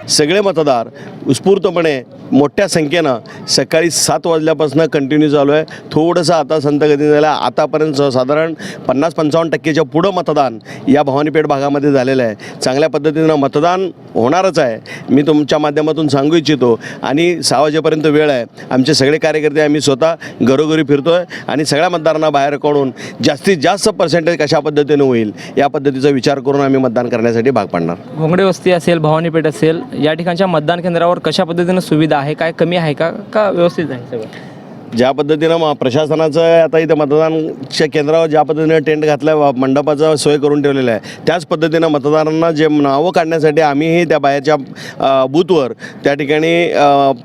सगळे मतदार उत्स्फूर्तपणे मोठ्या संख्येनं सकाळी 7 वाजल्यापासून कंटिन्यू चालू आहे. थोडंसं आता संत गती झालं. आतापर्यंत साधारण 50-55% पुढं मतदान या भवानीपेठ भागामध्ये झालेलं आहे. चांगल्या पद्धतीनं मतदान होणारच आहे, मी तुमच्या माध्यमातून सांगू इच्छितो. आणि 6 वाजेपर्यंत वेळ आहे. आमचे सगळे कार्यकर्ते आम्ही स्वतः घरोघरी फिरतो आहे आणि सगळ्या मतदारांना बाहेर काढून जास्तीत जास्त पर्सेंटेज कशा पद्धतीनं होईल या पद्धतीचा विचार करून आम्ही मतदान करण्यासाठी भाग पाडणार. घोंगडे वस्ती असेल, भवानीपेठ असेल, या ठिकाणच्या मतदान केंद्रावर कशा पद्धतीनं सुविधा आहे, काय कमी आहे का व्यवस्थित आहे सगळं? ज्या पद्धतीनं प्रशासनाचं आता इथं मतदानच्या केंद्रावर ज्या पद्धतीनं टेंट घातला आहे, मंडपाचा सोय करून ठेवलेला आहे, त्याच पद्धतीनं मतदारांना जे नावं काढण्यासाठी आम्हीही त्या बाहेरच्या बूथवर त्या ठिकाणी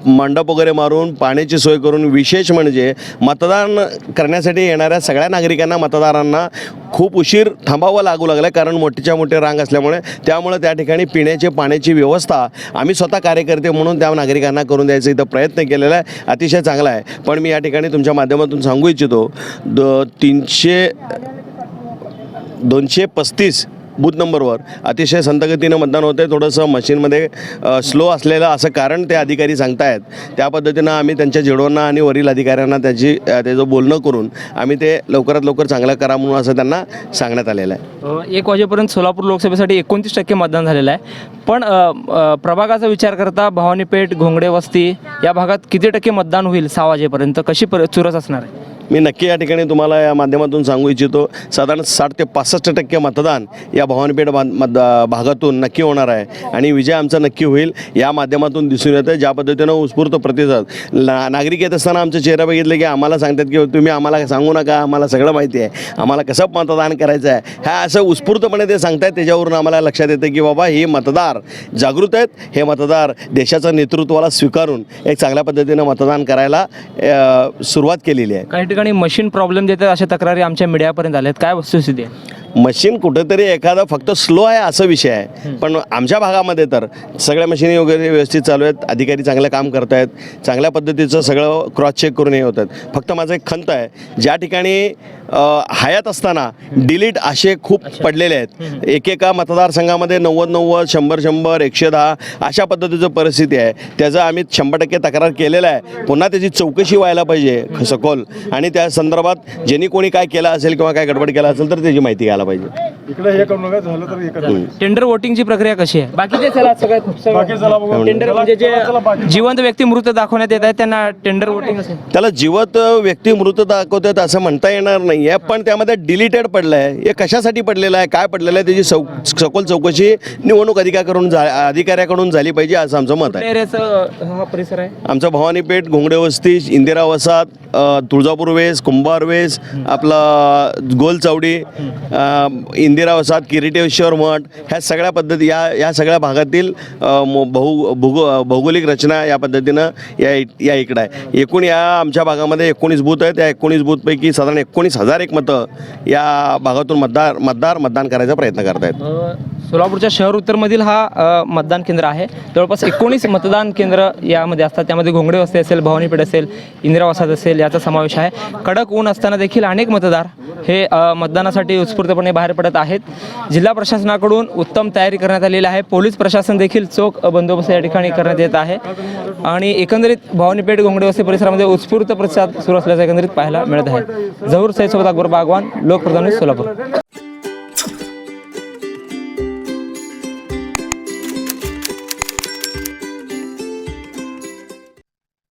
मंडप वगैरे मारून पाण्याची सोय करून, विशेष म्हणजे मतदान करण्यासाठी येणाऱ्या सगळ्या नागरिकांना मतदारांना खूप उशीर थांबावं लागू लागलं आहे, कारण मोठीच्या मोठी रांग असल्यामुळे. त्यामुळे त्या ठिकाणी पिण्याची पाण्याची व्यवस्था आम्ही स्वतः कार्यकर्ते म्हणून त्या नागरिकांना करून द्यायचा इथं प्रयत्न केलेला आहे. अतिशय चांगला आहे. पण मी या ठिकाणी तुमच्या माध्यमातून सांगू इच्छितो 235 बूथ नंबरवर अतिशय संतगतीनं मतदान होतं आहे. थोडंसं मशीनमध्ये स्लो असलेलं असं कारण ते अधिकारी सांगतायत. त्या पद्धतीनं आम्ही त्यांच्या जेडवांना आणि वरील अधिकाऱ्यांना त्याचं बोलणं करून आम्ही ते लवकरात लवकर चांगलं करा म्हणून असं त्यांना सांगण्यात आलेलं आहे. 1 वाजेपर्यंत सोलापूर लोकसभेसाठी 29% मतदान झालेलं आहे. पण प्रभागाचा विचार करता भवानीपेठ, घोंगडे वस्ती या भागात किती टक्के मतदान होईल 6 वाजेपर्यंत, कशी चुरस असणार आहे? मी नक्की या ठिकाणी तुम्हाला या माध्यमातून सांगू इच्छितो, साधारण 60 ते 65% मतदान या भवानीपेठ भागातून नक्की होणार आहे आणि विजय आमचा नक्की होईल या माध्यमातून दिसून येतं. ज्या पद्धतीनं उत्स्फूर्त प्रतिसाद नागरिक येत असताना आमचे चेहरा बघितले की आम्हाला सांगतात की तुम्ही आम्हाला सांगू नका, आम्हाला सगळं माहिती आहे, आम्हाला कसं मतदान करायचं आहे, ह्या असं उत्स्फूर्तपणे ते सांगतायत. त्याच्यावरून आम्हाला लक्षात येतं की बाबा हे मतदार जागृत आहेत, हे मतदार देशाचं नेतृत्वाला स्वीकारून एक चांगल्या पद्धतीनं मतदान करायला सुरुवात केलेली आहे. काही ठिकाणी मशीन प्रॉब्लेम देतात अशा तक्रारी आमच्या मीडियापर्यंत आल्यात, काय वस्तुस्थिती आहे? मशीन कुठेतरी एखादा फक्त स्लो आहे असं विषय आहे, पण आमच्या भागामध्ये तर सगळ्या मशीनी वगैरे व्यवस्थित चालू आहेत. अधिकारी चांगलं काम करत आहेत, चांगल्या पद्धतीचं सगळं क्रॉस चेक करून हे होतात. फक्त माझं एक खंत आहे, ज्या ठिकाणी हयात असताना डिलीट असे खूप पडलेले आहेत. एकेका मतदारसंघामध्ये 90-90, 100-100, 110 अशा पद्धतीचं परिस्थिती आहे. त्याचं आम्ही 100% तक्रार केलेलं आहे. पुन्हा त्याची चौकशी व्हायला पाहिजे सखोल, आणि त्या संदर्भात ज्यांनी कोणी काय केलं असेल किंवा काय गडबड केला असेल तर त्याची माहिती घ्यायला पाहिजे. इकडे हे करून नका झालं तर एकच. टेंडर वोटिंगची प्रक्रिया कशी आहे? बाकीचे टेंडर म्हणजे जे जिवंत व्यक्ती मृत दाखवण्यात येत आहेत त्यांना टेंडर वोटिंग असेल? त्याला जिवंत व्यक्ती मृत दाखवतात असं म्हणता येणार नाही आहे, पण त्यामध्ये डिलीटेड पडलं आहे. हे कशासाठी पडलेलं आहे, काय पडलेलं आहे, त्याची सखोल चौकशी निवडणूक अधिकाऱ्याकडून झाली पाहिजे असं आमचं मत आहे. हा परिसर आहे आमचा भवानीपेठ, घोंगडे वस्ती, इंदिरा वसाहत, तुळजापूर वेस, कुंभार वेस, आपला गोलचावडी, इंदिरा वसाहत, किरीटेश्वर मठ, ह्या सगळ्या पद्धती या सगळ्या भागातील भौगोलिक रचना या पद्धतीनं या इकडं आहे. एकूण या आमच्या भागामध्ये 19 बूथ आहेत. त्या 19 बूथपैकी साधारण 19,001 मतं या भागातून मतदान करायचा प्रयत्न करत आहेत. सोलापूरच्या शहर उत्तरमधील हा मतदान केंद्र आहे. जवळपास 19 मतदान केंद्र यामध्ये असतात. त्यामध्ये घोंगडे वस्ती असेल, भवानीपेठ असेल, इंदिरा वसाहत असेल याचा समावेश आहे. कडक ऊन असताना देखील अनेक मतदार हे मतदानासाठी उत्स्फूर्तपणे बाहेर पडत आहेत. जिल्हा प्रशासनाकडून उत्तम तयारी करण्यात आलेली आहे. पोलीस प्रशासन देखील चोख बंदोबस्त या ठिकाणी करण्यात येत आहे आणि एकंदरीत भवानीपेठ, घोंगडे वस्ती परिसरामध्ये उत्स्फूर्त प्रतिसाद सुरू असल्याचं एकंदरीत पाहायला मिळत आहे. झहूर सैयदसोबत अकबर बागवान, लोकप्रधानी, सोलापूर.